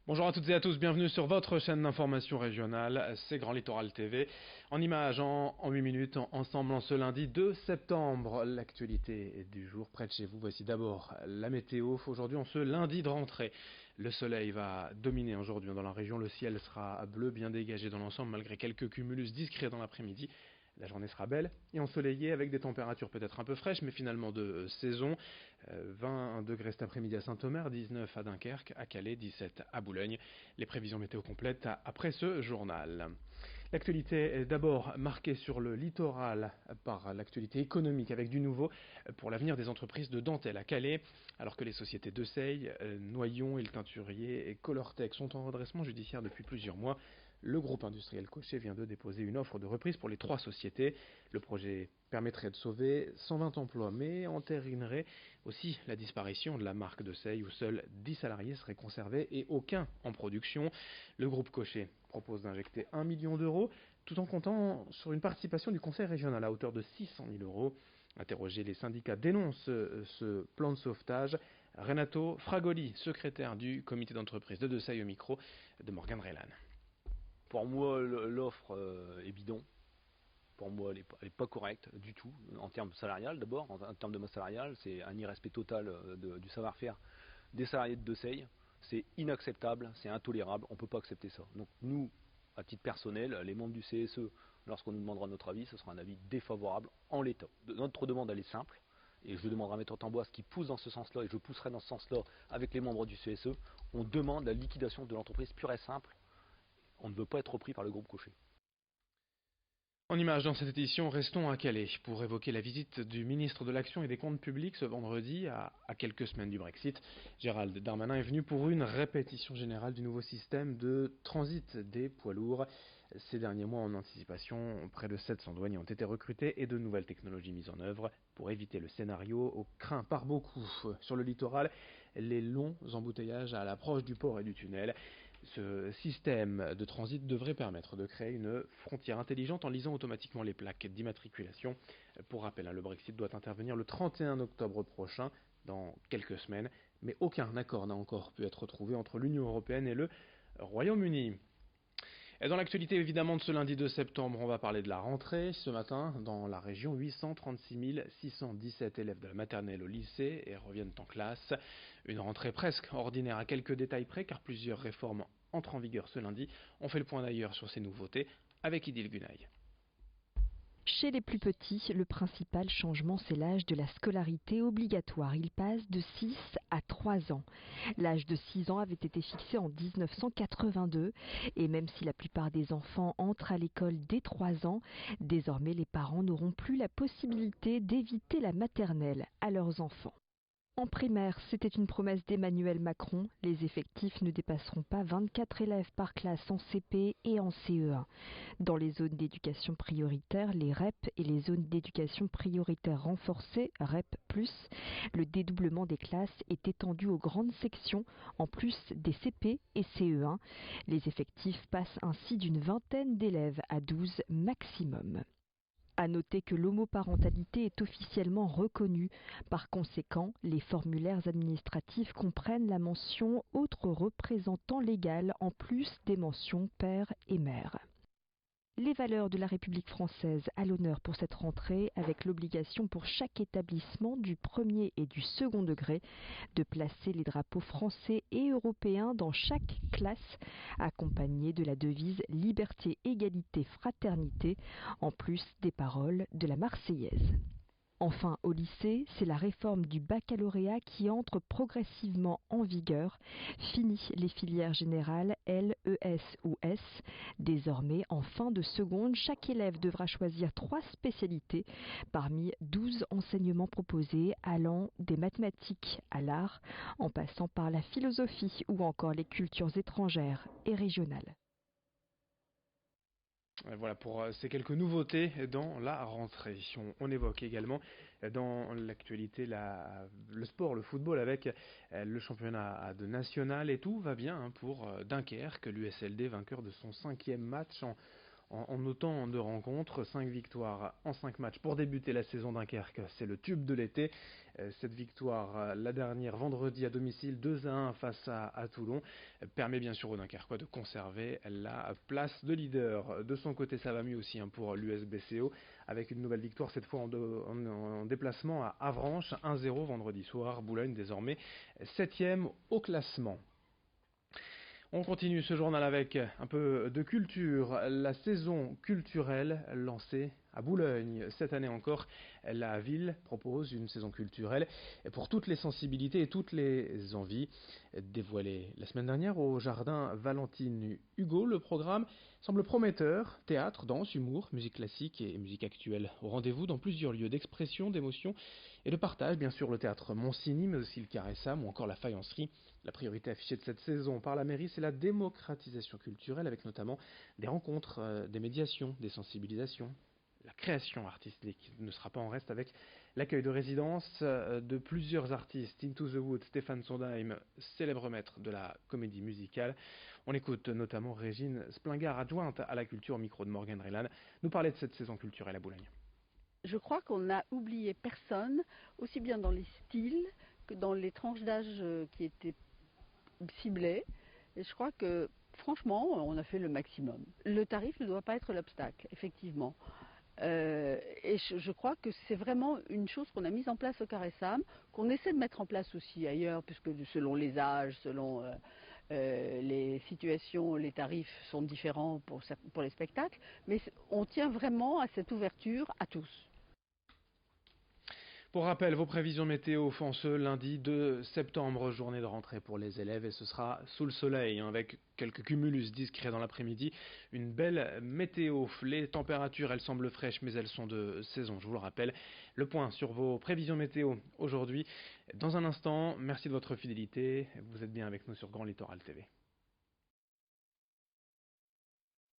Bonjour à toutes et à tous, bienvenue sur votre chaîne d'information régionale, c'est Grand Littoral TV. En images, en 8 minutes, ensemble en ce lundi 2 septembre. L'actualité du jour près de chez vous, voici d'abord la météo. Aujourd'hui, en ce lundi de rentrée, le soleil va dominer aujourd'hui dans la région. Le ciel sera bleu, bien dégagé dans l'ensemble, malgré quelques cumulus discrets dans l'après-midi. La journée sera belle et ensoleillée avec des températures peut-être un peu fraîches, mais finalement de saison. 20 degrés cet après-midi à Saint-Omer, 19 à Dunkerque, à Calais, 17 à Boulogne. Les prévisions météo complètes après ce journal. L'actualité est d'abord marquée sur le littoral par l'actualité économique avec du nouveau pour l'avenir des entreprises de dentelle à Calais, alors que les sociétés de Seille, Noyon, Il Teinturier et Colortec sont en redressement judiciaire depuis plusieurs mois. Le groupe industriel Cochet vient de déposer une offre de reprise pour les trois sociétés. Le projet permettrait de sauver 120 emplois, mais entérinerait aussi la disparition de la marque de Seille où seuls 10 salariés seraient conservés et aucun en production. Le groupe Cochet propose d'injecter 1 million d'euros tout en comptant sur une participation du conseil régional à hauteur de 600 000 euros. Interrogés, les syndicats dénoncent ce plan de sauvetage. Renato Fragoli, secrétaire du comité d'entreprise de Seille au micro de Morgan Relan. Pour moi, l'offre est bidon. Pour moi, elle est pas correcte du tout, en termes salarial d'abord. En termes de masse salariale, c'est un irrespect total du savoir-faire des salariés de Seille. C'est inacceptable, c'est intolérable, on ne peut pas accepter ça. Donc nous, à titre personnel, les membres du CSE, lorsqu'on nous demandera notre avis, ce sera un avis défavorable en l'état. Notre demande, elle est simple, et je demanderai à Maître Tamboise qui pousse dans ce sens-là, et je pousserai dans ce sens-là avec les membres du CSE. On demande la liquidation de l'entreprise pure et simple. On ne veut pas être repris par le groupe Cochet. En image dans cette édition, restons à Calais pour évoquer la visite du ministre de l'Action et des Comptes Publics ce vendredi à quelques semaines du Brexit. Gérald Darmanin est venu pour une répétition générale du nouveau système de transit des poids lourds. Ces derniers mois, en anticipation, près de 700 douaniers ont été recrutés et de nouvelles technologies mises en œuvre pour éviter le scénario craint par beaucoup. Sur le littoral, les longs embouteillages à l'approche du port et du tunnel. Ce système de transit devrait permettre de créer une frontière intelligente en lisant automatiquement les plaques d'immatriculation. Pour rappel, le Brexit doit intervenir le 31 octobre prochain, dans quelques semaines, mais aucun accord n'a encore pu être trouvé entre l'Union européenne et le Royaume-Uni. Et dans l'actualité évidemment de ce lundi 2 septembre, on va parler de la rentrée. Ce matin, dans la région, 836 617 élèves de la maternelle au lycée et reviennent en classe. Une rentrée presque ordinaire à quelques détails près car plusieurs réformes entrent en vigueur ce lundi. On fait le point d'ailleurs sur ces nouveautés avec Idil Gunay. Chez les plus petits, le principal changement, c'est l'âge de la scolarité obligatoire. Il passe de 6 à 3 ans. L'âge de 6 ans avait été fixé en 1982 et même si la plupart des enfants entrent à l'école dès 3 ans, désormais les parents n'auront plus la possibilité d'éviter la maternelle à leurs enfants. En primaire, c'était une promesse d'Emmanuel Macron. Les effectifs ne dépasseront pas 24 élèves par classe en CP et en CE1. Dans les zones d'éducation prioritaire, les REP et les zones d'éducation prioritaire renforcée, REP+, le dédoublement des classes est étendu aux grandes sections, en plus des CP et CE1. Les effectifs passent ainsi d'une vingtaine d'élèves à 12 maximum. À noter que l'homoparentalité est officiellement reconnue. Par conséquent, les formulaires administratifs comprennent la mention autre représentant légal en plus des mentions père et mère. Les valeurs de la République française à l'honneur pour cette rentrée, avec l'obligation pour chaque établissement du premier et du second degré de placer les drapeaux français et européens dans chaque classe, accompagnés de la devise Liberté, Égalité, Fraternité, en plus des paroles de la Marseillaise. Enfin, au lycée, c'est la réforme du baccalauréat qui entre progressivement en vigueur. Fini les filières générales L, ES ou S. Désormais, en fin de seconde, chaque élève devra choisir 3 spécialités parmi 12 enseignements proposés allant des mathématiques à l'art, en passant par la philosophie ou encore les cultures étrangères et régionales. Voilà pour ces quelques nouveautés dans la rentrée. On évoque également dans l'actualité le sport, le football avec le championnat de national et tout va bien pour Dunkerque, l'USLD vainqueur de son 5e match en autant de rencontres. 5 victoires en 5 matchs pour débuter la saison. Dunkerque, c'est le tube de l'été. Cette victoire, la dernière vendredi à domicile, 2-1 face à Toulon, permet bien sûr aux Dunkerquois de conserver la place de leader. De son côté, ça va mieux aussi pour l'USBCO, avec une nouvelle victoire cette fois en déplacement à Avranches, 1-0 vendredi soir. Boulogne désormais 7e au classement. On continue ce journal avec un peu de culture. La saison culturelle lancée à Boulogne. Cette année encore, la ville propose une saison culturelle pour toutes les sensibilités et toutes les envies. Dévoilé la semaine dernière au jardin Valentine Hugo, le programme semble prometteur. Théâtre, danse, humour, musique classique et musique actuelle au rendez-vous dans plusieurs lieux d'expression, d'émotion et de partage. Bien sûr, le théâtre Monsigny, mais aussi le Carré Sam ou encore la faïencerie. La priorité affichée de cette saison par la mairie, c'est la démocratisation culturelle, avec notamment des rencontres, des médiations, des sensibilisations. La création artistique ne sera pas en reste avec l'accueil de résidence de plusieurs artistes. Into the Wood, Stéphane Sondheim, célèbre maître de la comédie musicale. On écoute notamment Régine Splingard, adjointe à la culture au micro de Morgan Relan, nous parler de cette saison culturelle à Boulogne. Je crois qu'on n'a oublié personne, aussi bien dans les styles que dans les tranches d'âge qui étaient ciblées. Et je crois que, franchement, on a fait le maximum. Le tarif ne doit pas être l'obstacle, effectivement. Et je crois que c'est vraiment une chose qu'on a mise en place au Carré Sam, qu'on essaie de mettre en place aussi ailleurs, puisque selon les âges, selon les situations, les tarifs sont différents pour les spectacles, mais on tient vraiment à cette ouverture à tous. Pour rappel, vos prévisions météo font ce lundi 2 septembre, journée de rentrée pour les élèves, et ce sera sous le soleil, avec quelques cumulus discrets dans l'après-midi. Une belle météo. Les températures, elles semblent fraîches, mais elles sont de saison, je vous le rappelle. Le point sur vos prévisions météo aujourd'hui. Dans un instant, merci de votre fidélité. Vous êtes bien avec nous sur Grand Littoral TV.